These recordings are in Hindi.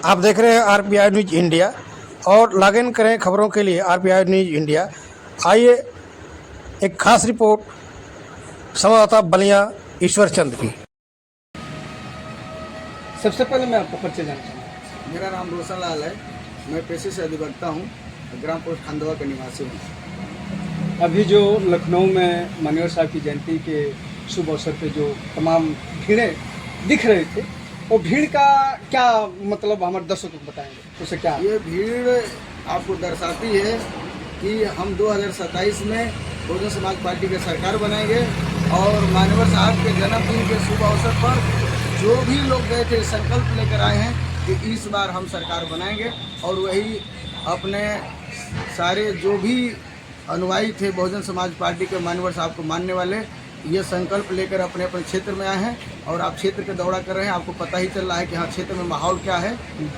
आप देख रहे हैं आरपीआई न्यूज इंडिया और लॉग इन करें खबरों के लिए आरपीआई न्यूज इंडिया। आइए एक खास रिपोर्ट संवाददाता बलिया ईश्वर चंद की। सबसे पहले मैं आपका परिचय जानना चाहूँगा। मेरा नाम रोशन लाल है। मैं पेशे से अधिवक्ता हूँ। ग्राम पोस्ट खंडवा का निवासी हूँ। अभी जो लखनऊ में माननीय साहब की जयंती के शुभ अवसर पे जो तमाम भीड़ें दिख रहे थे, वो भीड़ का क्या मतलब हमारे दर्शकों को बताएंगे, उसे क्या? ये भीड़ आपको दर्शाती है कि हम 2027 में बहुजन समाज पार्टी की सरकार बनाएंगे और माननीय साहब के जन्मदिन के शुभ अवसर पर जो भी लोग गए थे संकल्प लेकर आए हैं कि इस बार हम सरकार बनाएंगे। और वही अपने सारे जो भी अनुयायी थे बहुजन समाज पार्टी के माननीय साहब को मानने वाले, ये संकल्प लेकर अपने अपने क्षेत्र में आए हैं और आप क्षेत्र का दौरा कर रहे हैं। आपको पता ही चल रहा है कि हाँ क्षेत्र में माहौल क्या है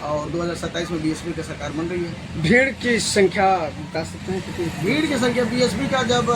और 2027 में बीएसपी की सरकार बन रही है। भीड़ की संख्या बता सकते हैं कितनी? भीड़ की संख्या बीएसपी का जब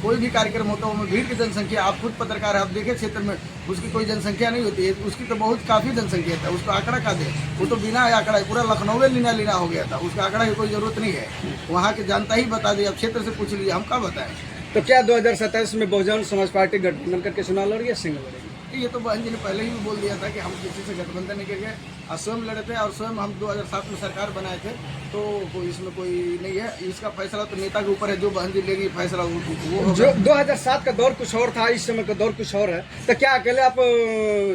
कोई भी कार्यक्रम होता है उसमें भीड़ की जनसंख्या, आप खुद पत्रकार है, आप देखें क्षेत्र में उसकी कोई जनसंख्या नहीं होती है, उसकी तो बहुत काफ़ी जनसंख्या था। उसका आंकड़ा का दे, वो तो बिना आंकड़ा पूरा लखनऊ लीना हो गया था, उसका आंकड़ा की कोई जरूरत नहीं है। वहाँ के जनता ही बता दी, अब क्षेत्र से पूछ लीजिए, हम क्या बताएं। तो क्या 2027 में बहुजन समाज पार्टी गठबंधन करके चुनाव लड़ गया, सिंगल लड़ेगी? ये तो बहन जी ने पहले ही बोल दिया था कि हम किसी से गठबंधन नहीं करेंगे और स्वयं लड़े थे और स्वयं हम 2007 में सरकार बनाए थे, तो इसमें कोई नहीं है। इसका फैसला तो नेता के ऊपर है, जो बहन जी लेगी फैसला वो जो 2007 का दौर कुछ और था, इस समय का दौर कुछ और है, तो क्या अकेले आप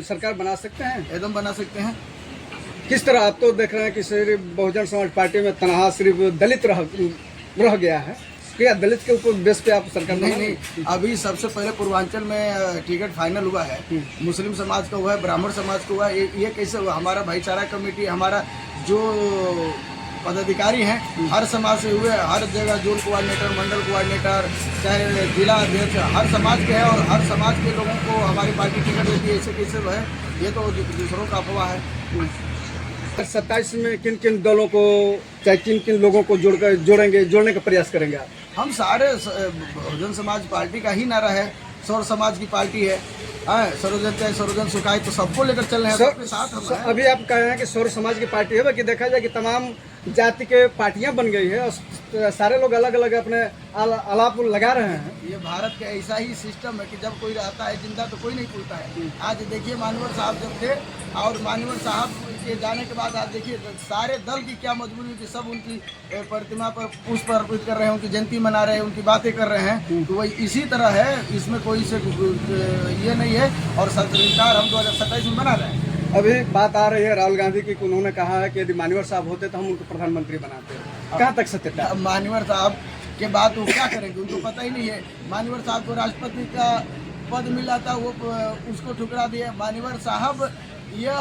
सरकार बना सकते हैं? एकदम बना सकते हैं। किस तरह आप तो देख रहे हैं कि सिर्फ बहुजन समाज पार्टी में तनहा सिर्फ दलित रह गया है, क्या दलित के ऊपर बेस पे आप सरकार? नहीं, अभी सबसे पहले पूर्वांचल में टिकट फाइनल हुआ है, मुस्लिम समाज का हुआ है, ब्राह्मण समाज का हुआ है। ये कैसे हुआ? हमारा भाईचारा कमेटी, हमारा जो पदाधिकारी हैं हर समाज से हुए, हर जगह जोन कोऑर्डिनेटर, मंडल कोऑर्डिनेटर, चाहे जिला अध्यक्ष, हर समाज के हैं और हर समाज के लोगों को हमारी पार्टी टिकट देती है। ऐसे कैसे है? ये तो दूसरों का अफवाह है। 27 में किन किन दलों को, चाहे किन किन लोगों को जोड़ने का प्रयास करेंगे आप? हम सारे बहुजन समाज पार्टी का ही नारा है, सौर समाज की पार्टी है, सर्वजन चाहे सर्वजन सुखाए, तो सबको लेकर चल रहे हैं, सबके साथ हम हैं। अभी आप कह रहे हैं कि सौर समाज की पार्टी है, बाकी देखा जाए कि तमाम जाति के पार्टियां बन गई है और सारे लोग अलग अलग अपने आलाप लगा रहे हैं। ये भारत का ऐसा ही सिस्टम है कि जब कोई रहता है जिंदा तो कोई नहीं पूछता है। आज देखिए मानवर साहब जब थे और मानवर साहब के जाने के बाद आज देखिए सारे दल की क्या मजबूरी कि सब उनकी प्रतिमा पर पुष्प अर्पित कर रहे हैं, उनकी जयंती मना रहे हैं, उनकी बातें कर रहे हैं। तो वही इसी तरह है, इसमें कोई से ये नहीं है और सरकार हम 2027 में बना रहे हैं। अभी बात आ रही है राहुल गांधी की, उन्होंने कहा है कि यदि मान्यवर साहब होते तो हम उनको प्रधानमंत्री बनाते हैं। कहाँ तक सत्यता? अब मान्यवर साहब के बाद वो क्या करेंगे, उनको पता ही नहीं है। मान्यवर साहब को राष्ट्रपति का पद मिला था, वो उसको ठुकरा दिया। मान्यवर साहब यह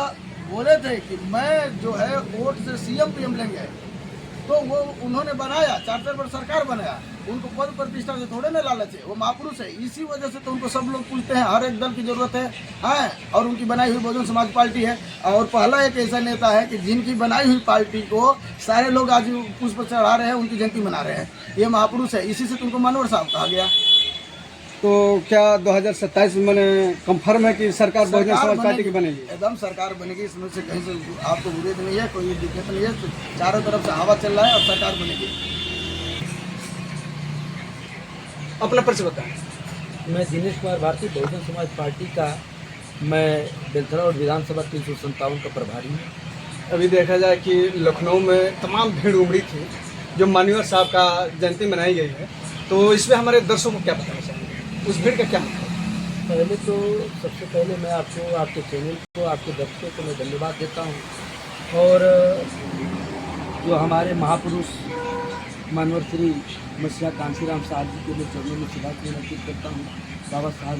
बोले थे कि मैं जो है वोट से सीएम पीएम लेंगे, तो वो उन्होंने बनाया, 4 वर्ष सरकार बनाया। उनको पद प्रतिष्ठा से थोड़े ना लालच है, वो महापुरुष है। इसी वजह से तो उनको सब लोग पूछते हैं, हर एक दल की जरूरत है और उनकी बनाई हुई बहुजन समाज पार्टी है। और पहला एक ऐसा नेता है कि जिनकी बनाई हुई पार्टी को सारे लोग आज पुष्प चढ़ा रहे हैं, उनकी जयंती मना रहे हैं। ये महापुरुष है, इसी से तो उनको मानवर साहब कहा गया। तो क्या 2027 में कंफर्म है कि सरकार बहुजन समाज पार्टी की बनेगी? एकदम सरकार बनेगी, इसमें से कहीं से आपको विरोध नहीं है, कोई दिक्कत नहीं है। चारों तरफ से हवा चल रहा है और सरकार बनेगी। अपना परिचय बताएं। मैं दिनेश कुमार भारती, बहुजन समाज पार्टी का मैं बेलथरा और विधानसभा 357 का प्रभारी हूँ। अभी देखा जाए कि लखनऊ में तमाम भीड़ उमड़ी थी जो मान्यवर साहब का जयंती मनाई गई है, तो इसमें हमारे दर्शकों को क्या बताना चाहेंगे, उस भीड़ का क्या मतलब? पहले तो सबसे पहले मैं आपको, आपके चैनल को, आपके दर्शकों को मैं धन्यवाद देता हूँ। और जो हमारे महापुरुष मानवर श्री मसीहा कांशीराम साहब जी के मैं चरणों में सदा अर्पित करता हूँ, बाबा साहब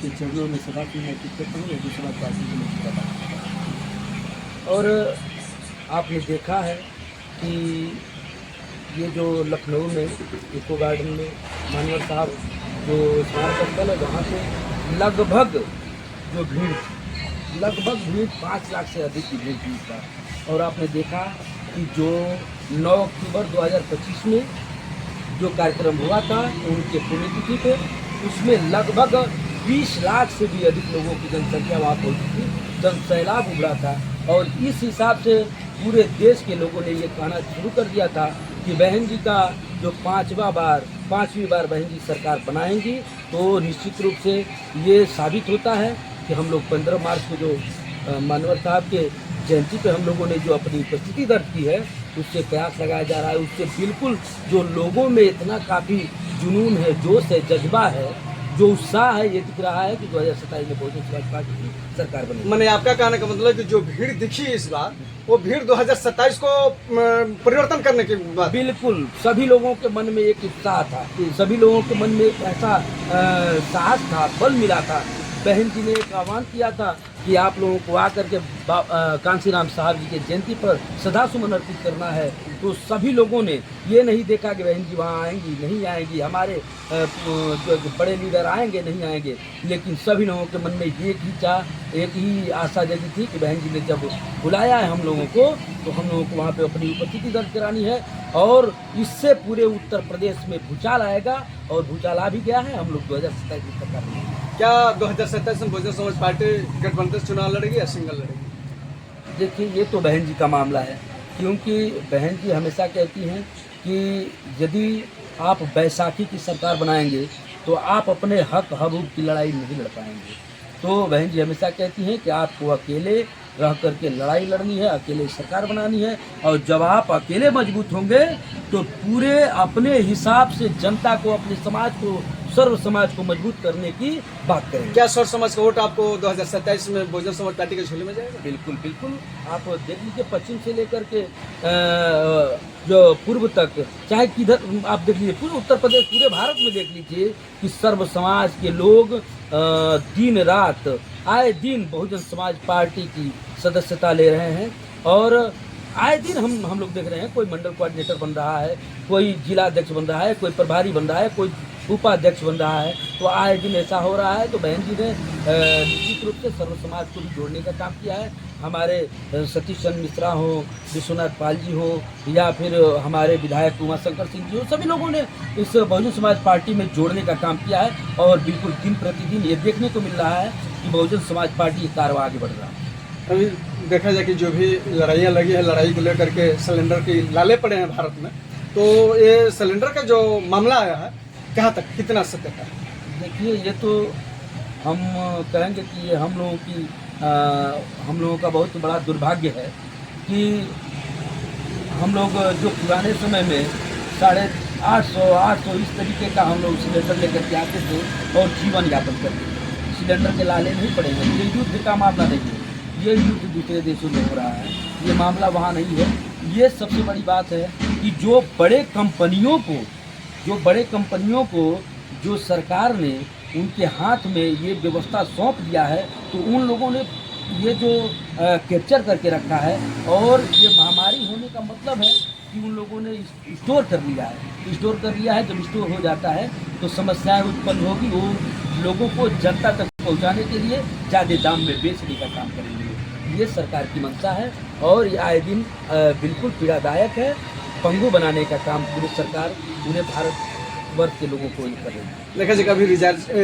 के चरणों में सदा अर्पित करता हूँ, बहुजन समाज पार्टी के मैं सदा करता हूँ। और आपने देखा है कि ये जो लखनऊ में इको गार्डन में मानवर साहब जो स्मारक स्थल है, वहाँ पे लगभग जो भीड़, लगभग भीड़ 5 लाख से अधिक की भीड़ थी इस बार। और आपने देखा कि जो 9 अक्टूबर 2025 में जो कार्यक्रम हुआ था उनके पुण्यतिथि पे, उसमें लगभग 20 लाख से भी अधिक लोगों की जनसंख्या वहाँ पहुँची थी, जनसैलाब उभरा था। और इस हिसाब से पूरे देश के लोगों ने ये कहना शुरू कर दिया था कि बहन जी का जो पाँचवीं बार बहन जी सरकार बनाएंगी, तो निश्चित रूप से ये साबित होता है कि हम लोग 15 मार्च को जो मानवर साहब के जयंती पे हम लोगों ने जो अपनी उपस्थिति दर्ज की है, उससे प्रयास लगाया जा रहा है। उससे बिल्कुल जो लोगों में इतना काफ़ी जुनून है, जोश है, जज्बा है, जो उत्साह है, ये दिख रहा है कि 2027 में बहुजन समाज पार्टी की सरकार बनेगी। मैंने आपका कहने का मतलब कि जो भीड़ दिखी इस बार, वो भीड़ 2027 को परिवर्तन करने की बात। बिल्कुल, सभी लोगों के मन में एक उत्साह था, सभी लोगों के मन में एक ऐसा साहस था, बल मिला था। बहन जी ने एक आह्वान किया था कि आप लोगों को आकर के कांसीराम साहब जी के जयंती पर सदा सुमन अर्पित करना है। तो सभी लोगों ने ये नहीं देखा कि बहन जी वहाँ आएंगी नहीं आएंगी, हमारे जो बड़े लीडर आएंगे नहीं आएंगे, लेकिन सभी लोगों के मन में एक ही चाह, एक ही आशा जगी थी कि बहन जी ने जब बुलाया है हम लोगों को, तो हम लोगों को वहाँ पे अपनी उपस्थिति दर्ज करानी है। और इससे पूरे उत्तर प्रदेश में भूचाल आएगा, और भूचाल आ भी गया है। हम लोग 2027 की सरकार में क्या 2027 में बहुजन समाज पार्टी गठबंधन चुनाव लड़ेगी या सिंगल लड़ेगी? देखिए, ये तो बहन जी का मामला है, क्योंकि बहन जी हमेशा कहती हैं कि यदि आप बैसाखी की सरकार बनाएंगे तो आप अपने हक हबूब की लड़ाई नहीं लड़ पाएंगे। तो बहन जी हमेशा कहती हैं कि आपको अकेले रह करके लड़ाई लड़नी है, अकेले सरकार बनानी है, और जब आप अकेले मजबूत होंगे तो पूरे अपने हिसाब से जनता को, अपने समाज को, सर्व समाज को मजबूत करने की बात करेंगे। क्या सर्व समाज का वोट आपको 2027 में बहुजन समाज पार्टी के झोले में जाएगा? बिल्कुल बिल्कुल, आप देख लीजिए, पश्चिम से लेकर के जो पूर्व तक, चाहे किधर आप देख लीजिए, पूरे उत्तर प्रदेश, पूरे भारत में देख लीजिए कि सर्व समाज के लोग दिन रात आए दिन बहुजन समाज पार्टी की सदस्यता ले रहे हैं। और आए दिन हम लोग देख रहे हैं, कोई मंडल कोऑर्डिनेटर बन रहा है, कोई जिला अध्यक्ष बन रहा है, कोई प्रभारी बन रहा है, कोई उपाध्यक्ष बन रहा है। तो आए दिन ऐसा हो रहा है। तो बहन जी ने निश्चित रूप से सर्व समाज को भी जोड़ने का काम किया है। हमारे सतीश चंद्र मिश्रा हो, विश्वनाथ पाल जी हो, या फिर हमारे विधायक उमाशंकर सिंह जी हो, सभी लोगों ने इस बहुजन समाज पार्टी में जोड़ने का काम किया है। और बिल्कुल दिन प्रतिदिन ये देखने को मिल रहा है कि बहुजन समाज पार्टी ये कारवां आगे बढ़ रहा है। अभी देखा जाए कि जो भी लड़ाइयाँ लगी है, लड़ाई को लेकर के सिलेंडर के लाले पड़े हैं भारत में, तो ये सिलेंडर का जो मामला आया है, कहाँ तक, कितना सत्य है? देखिए, ये तो हम कहेंगे कि ये हम लोगों का बहुत बड़ा दुर्भाग्य है कि हम लोग जो पुराने समय में 850 इस तरीके का हम लोग सिलेंडर लेकर के आते थे और जीवन यापन करते थे। सिलेंडर के लाले नहीं पड़े हैं। ये युद्ध का मामला नहीं है, ये युद्ध दूसरे देशों में हो रहा है, ये मामला वहाँ नहीं है। ये सबसे बड़ी बात है कि जो बड़े कंपनियों को जो सरकार ने उनके हाथ में ये व्यवस्था सौंप दिया है, तो उन लोगों ने ये जो कैप्चर करके रखा है। और ये महामारी होने का मतलब है कि उन लोगों ने स्टोर कर लिया है। जब स्टोर हो जाता है तो समस्याएं उत्पन्न होगी। वो लोगों को जनता तक पहुंचाने के लिए ज़्यादा दाम में बेचने का काम करेंगे। ये सरकार की मंशा है और ये आए दिन बिल्कुल पीड़ादायक है। पंगु बनाने का काम पूरी सरकार पूरे भारतवर्ष के लोगों को कर रही है। देखा जाए अभी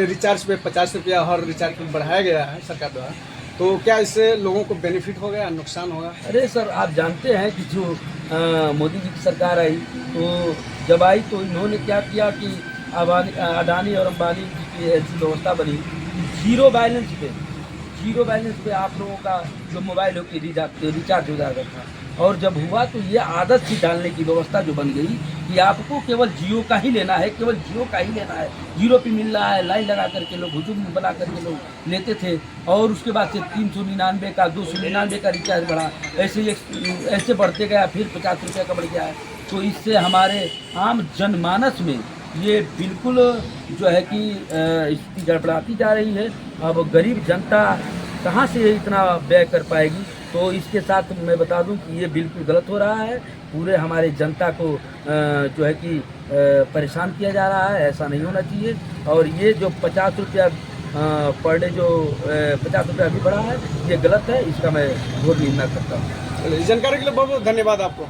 रिचार्ज पे 50 रुपया हर रिचार्ज पे बढ़ाया गया है सरकार द्वारा, तो क्या इससे लोगों को बेनिफिट होगा या नुकसान होगा? अरे सर, आप जानते हैं कि जो मोदी जी की सरकार आई, तो जब आई तो इन्होंने क्या किया कि अडानी और अंबानी जी की ऐसी व्यवस्था बनी, जीरो बैलेंस पे आप लोगों का जो मोबाइल हो की रिचार्ज हो जाता था। और जब हुआ तो ये आदत सी डालने की व्यवस्था जो बन गई कि आपको केवल जियो का ही लेना है, जीरो पे मिल रहा है। लाइन लगा करके लोग, हुजूम बना करके लोग लेते थे। और उसके बाद से 399 का 299 का रिचार्ज बढ़ा, ऐसे बढ़ते गया, फिर 50 रुपये का बढ़ गया है। तो इससे हमारे आम जनमानस में ये बिल्कुल जो है कि स्थिति गड़बड़ाती जा रही है। अब गरीब जनता कहाँ से इतना व्यय कर पाएगी? तो इसके साथ मैं बता दूं कि ये बिल्कुल गलत हो रहा है। पूरे हमारे जनता को जो है कि परेशान किया जा रहा है, ऐसा नहीं होना चाहिए। और ये जो 50 रुपया पर डे जो 50 रुपया अभी बढ़ा है, ये गलत है, इसका मैं घोर निंदा करता हूँ। जानकारी के लिए बहुत बहुत धन्यवाद आपको।